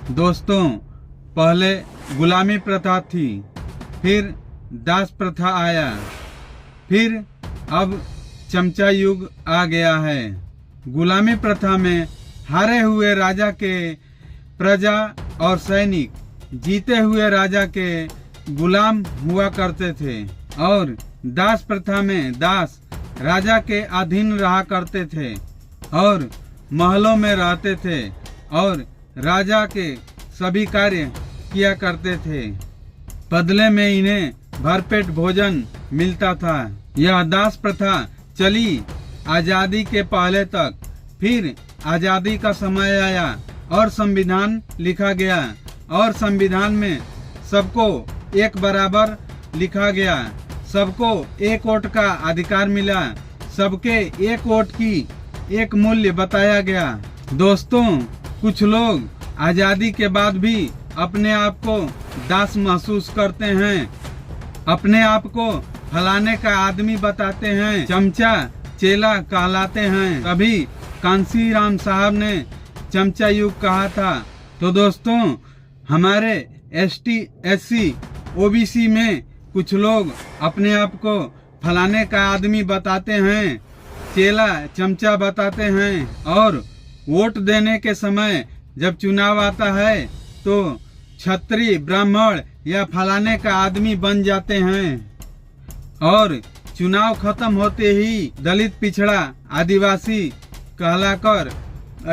दोस्तों, पहले गुलामी प्रथा थी, फिर दास प्रथा आया, फिर अब चमचा युग आ गया है। गुलामी प्रथा में हारे हुए राजा के प्रजा और सैनिक जीते हुए राजा के गुलाम हुआ करते थे, और दास प्रथा में दास राजा के अधीन रहा करते थे और महलों में रहते थे और राजा के सभी कार्य किया करते थे। बदले में इन्हें भरपेट भोजन मिलता था। यह दास प्रथा चली आजादी के पहले तक। फिर आजादी का समय आया और संविधान लिखा गया, और संविधान में सबको एक बराबर लिखा गया, सबको एक वोट का अधिकार मिला, सबके एक वोट की एक मूल्य बताया गया। दोस्तों, कुछ लोग आजादी के बाद भी अपने आप को दास महसूस करते हैं, अपने आप को फलाने का आदमी बताते हैं, चमचा चेला कहलाते हैं। तभी कांशीराम साहब ने चमचा युग कहा था। तो दोस्तों, हमारे ST SC OBC में कुछ लोग अपने आप को फलाने का आदमी बताते हैं, चेला चमचा बताते हैं, और वोट देने के समय जब चुनाव आता है तो क्षत्रिय ब्राह्मण या फलाने का आदमी बन जाते हैं, और चुनाव खत्म होते ही दलित पिछड़ा आदिवासी कहलाकर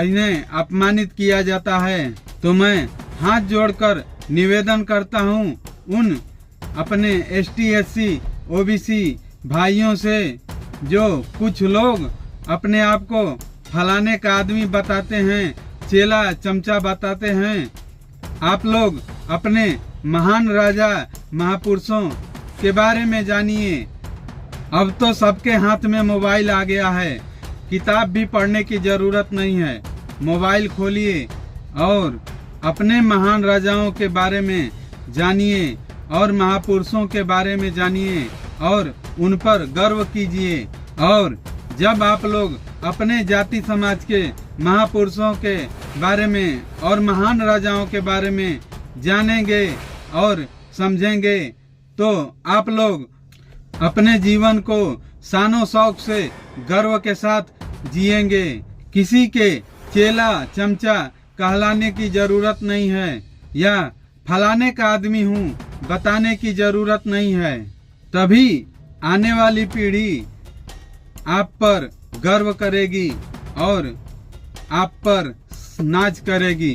इन्हें अपमानित किया जाता है। तो मैं हाथ जोड़कर निवेदन करता हूँ उन अपने ST SC OBC भाइयों से, जो कुछ लोग अपने आप को फलाने का आदमी बताते हैं, चेला चमचा बताते हैं। आप लोग अपने महान राजा महापुरुषों के बारे में जानिए। अब तो सबके हाथ में मोबाइल आ गया है, किताब भी पढ़ने की जरूरत नहीं है। मोबाइल खोलिए और अपने महान राजाओं के बारे में जानिए और महापुरुषों के बारे में जानिए और उन पर गर्व कीजिए। और जब आप लोग अपने जाति समाज के महापुरुषों के बारे में और महान राजाओं के बारे में जानेंगे और समझेंगे, तो आप लोग अपने जीवन को शानो शौक से गर्व के साथ जिएंगे। किसी के चेला चमचा कहलाने की जरूरत नहीं है, या फलाने का आदमी हूँ बताने की जरूरत नहीं है। तभी आने वाली पीढ़ी आप पर गर्व करेगी और आप पर नाज करेगी।